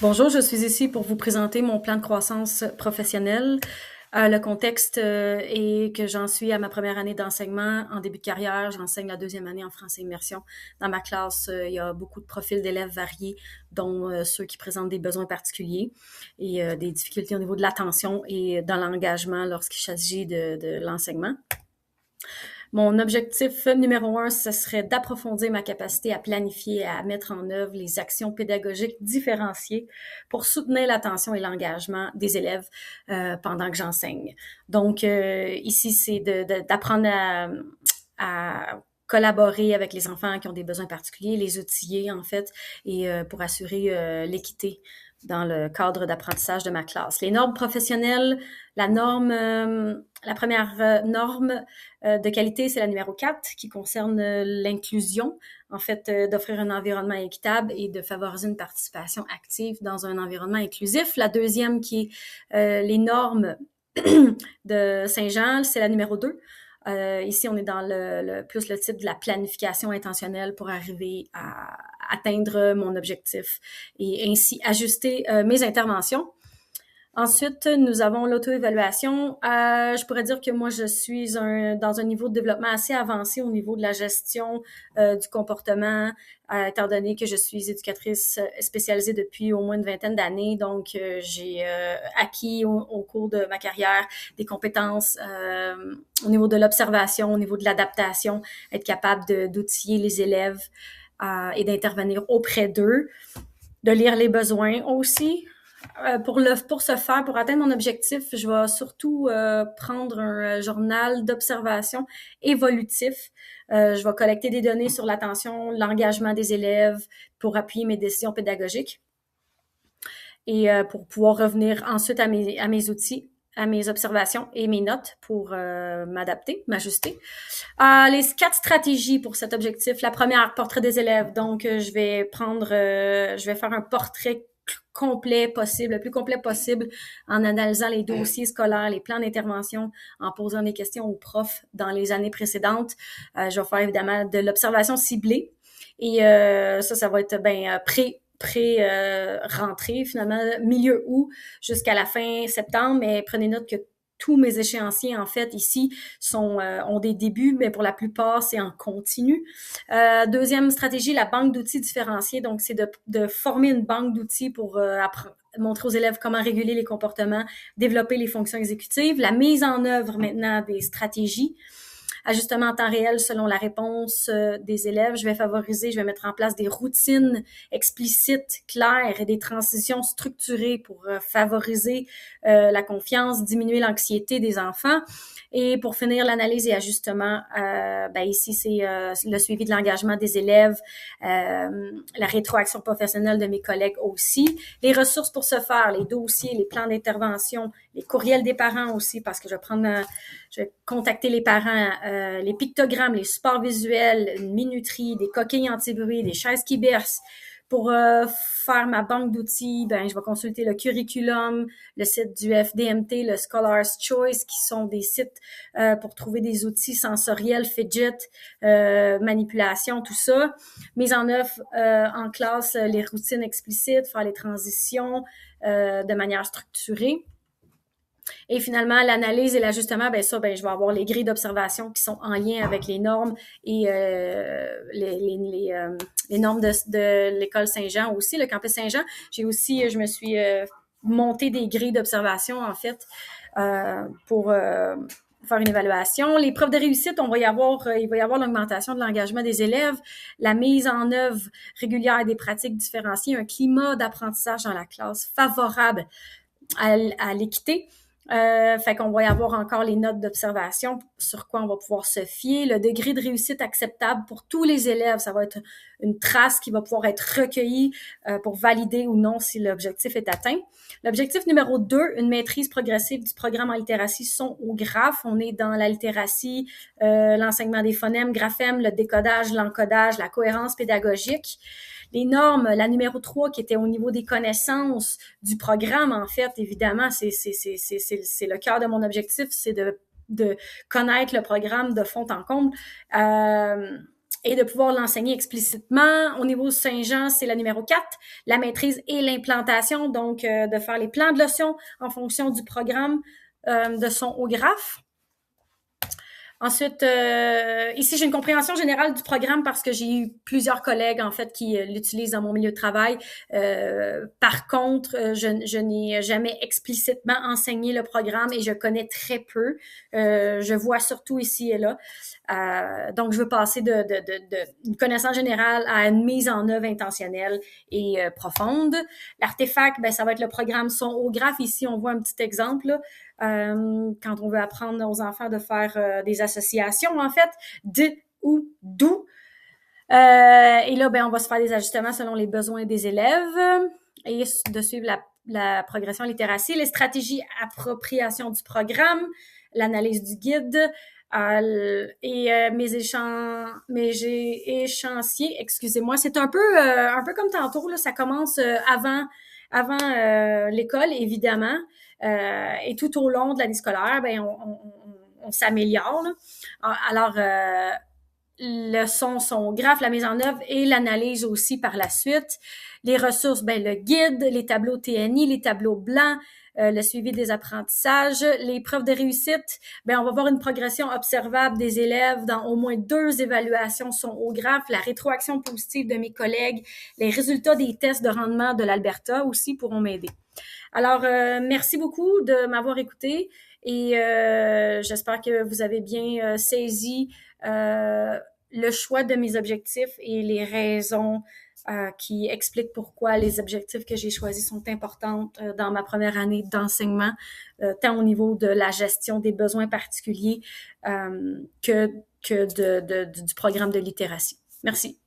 Bonjour, je suis ici pour vous présenter mon plan de croissance professionnelle. Le contexte est que j'en suis à ma première année d'enseignement. En début de carrière, j'enseigne la deuxième année en français immersion. Dans ma classe, il y a beaucoup de profils d'élèves variés, dont ceux qui présentent des besoins particuliers et des difficultés au niveau de l'attention et dans l'engagement lorsqu'il s'agit de l'enseignement. Mon objectif numéro un, ce serait d'approfondir ma capacité à planifier, à mettre en œuvre les actions pédagogiques différenciées pour soutenir l'attention et l'engagement des élèves pendant que j'enseigne. Donc, ici, c'est d'apprendre à collaborer avec les enfants qui ont des besoins particuliers, les outiller en fait, et pour assurer l'équité dans le cadre d'apprentissage de ma classe. Les normes professionnelles, la première norme de qualité, c'est la numéro 4 qui concerne l'inclusion, en fait, d'offrir un environnement équitable et de favoriser une participation active dans un environnement inclusif. La deuxième qui est les normes de Saint-Jean, c'est la numéro 2. Ici, on est dans plus le type de la planification intentionnelle pour arriver à atteindre mon objectif et ainsi ajuster mes interventions. Ensuite, nous avons l'auto-évaluation. Je pourrais dire que moi, je suis dans un niveau de développement assez avancé au niveau de la gestion du comportement, étant donné que je suis éducatrice spécialisée depuis au moins une vingtaine d'années. Donc, j'ai acquis au cours de ma carrière des compétences au niveau de l'observation, au niveau de l'adaptation, être capable d'outiller les élèves et d'intervenir auprès d'eux, de lire les besoins aussi. Pour ce faire, pour atteindre mon objectif, je vais surtout prendre un journal d'observation évolutif. Je vais collecter des données sur l'attention, l'engagement des élèves pour appuyer mes décisions pédagogiques et pour pouvoir revenir ensuite à mes outils, à mes observations et mes notes pour m'adapter, m'ajuster. Les 4 stratégies pour cet objectif. La première, portrait des élèves. Donc, je vais faire un portrait complet possible, le plus complet possible, en analysant les dossiers scolaires, les plans d'intervention, en posant des questions aux profs dans les années précédentes. Je vais faire évidemment de l'observation ciblée et ça va être pré-rentrée, finalement, milieu août jusqu'à la fin septembre, mais prenez note que tous mes échéanciers, en fait, ici, ont des débuts, mais pour la plupart, c'est en continu. Deuxième stratégie, la banque d'outils différenciés. Donc, c'est de former une banque d'outils pour montrer aux élèves comment réguler les comportements, développer les fonctions exécutives. La mise en œuvre, maintenant, des stratégies. Ajustement en temps réel selon la réponse des élèves. Je vais mettre en place des routines explicites, claires et des transitions structurées pour favoriser la confiance, diminuer l'anxiété des enfants. Et pour finir, l'analyse et ajustement, ici, c'est le suivi de l'engagement des élèves, la rétroaction professionnelle de mes collègues aussi, les ressources pour ce faire, les dossiers, les plans d'intervention, les courriels des parents aussi, parce que je vais contacter les parents, les pictogrammes, les supports visuels, une minuterie, des coquilles anti-bruit, des chaises qui bercent. Pour faire ma banque d'outils, je vais consulter le curriculum, le site du FDMT, le Scholar's Choice, qui sont des sites pour trouver des outils sensoriels, fidget, manipulation, tout ça. Mise en œuvre en classe, les routines explicites, faire les transitions de manière structurée. Et finalement, l'analyse et l'ajustement, je vais avoir les grilles d'observation qui sont en lien avec les normes et les normes de l'école Saint-Jean aussi, le campus Saint-Jean. Je me suis monté des grilles d'observation, en fait, pour faire une évaluation. Les preuves de réussite, il va y avoir l'augmentation de l'engagement des élèves, la mise en œuvre régulière des pratiques différenciées, un climat d'apprentissage dans la classe favorable à l'équité. Fait qu'on va y avoir encore les notes d'observation sur quoi on va pouvoir se fier, le degré de réussite acceptable pour tous les élèves. Ça va être une trace qui va pouvoir être recueillie pour valider ou non si l'objectif est atteint. L'objectif numéro 2, une maîtrise progressive du programme en littératie son ou graphe. On est dans la littératie, l'enseignement des phonèmes, graphèmes, le décodage, l'encodage, la cohérence pédagogique. Les normes, la numéro 3 qui était au niveau des connaissances du programme, en fait, évidemment, c'est le cœur de mon objectif, c'est de connaître le programme de fond en comble. et de pouvoir l'enseigner explicitement. Au niveau Saint-Jean, c'est la numéro 4, la maîtrise et l'implantation, donc de faire les plans de leçons en fonction du programme de son au graphe. Ensuite, ici, j'ai une compréhension générale du programme parce que j'ai eu plusieurs collègues, en fait, qui l'utilisent dans mon milieu de travail. Par contre, je n'ai jamais explicitement enseigné le programme et je connais très peu. Je vois surtout ici et là. Donc, je veux passer une connaissance générale à une mise en œuvre intentionnelle et profonde. L'artefact, ben, ça va être le programme son au graphe. Ici, on voit un petit exemple, là. Quand on veut apprendre aux enfants de faire des associations, en fait, de ou d'où. Et là, ben, on va se faire des ajustements selon les besoins des élèves et de suivre la progression littératie, les stratégies appropriation du programme, l'analyse du guide mes échéanciers, excusez-moi, c'est un peu comme tantôt, là, ça commence avant l'école, évidemment. Et tout au long de l'année scolaire, ben, on s'améliore. Là. Alors, le son graphe, la mise en œuvre et l'analyse aussi par la suite. Les ressources, ben, le guide, les tableaux TNI, les tableaux blancs, le suivi des apprentissages, les preuves de réussite, ben on va voir une progression observable des élèves dans au moins 2 évaluations son au graphe, la rétroaction positive de mes collègues, les résultats des tests de rendement de l'Alberta aussi pourront m'aider. Alors, merci beaucoup de m'avoir écouté et j'espère que vous avez bien saisi le choix de mes objectifs et les raisons qui expliquent pourquoi les objectifs que j'ai choisis sont importantes dans ma première année d'enseignement, tant au niveau de la gestion des besoins particuliers que du programme de littératie. Merci.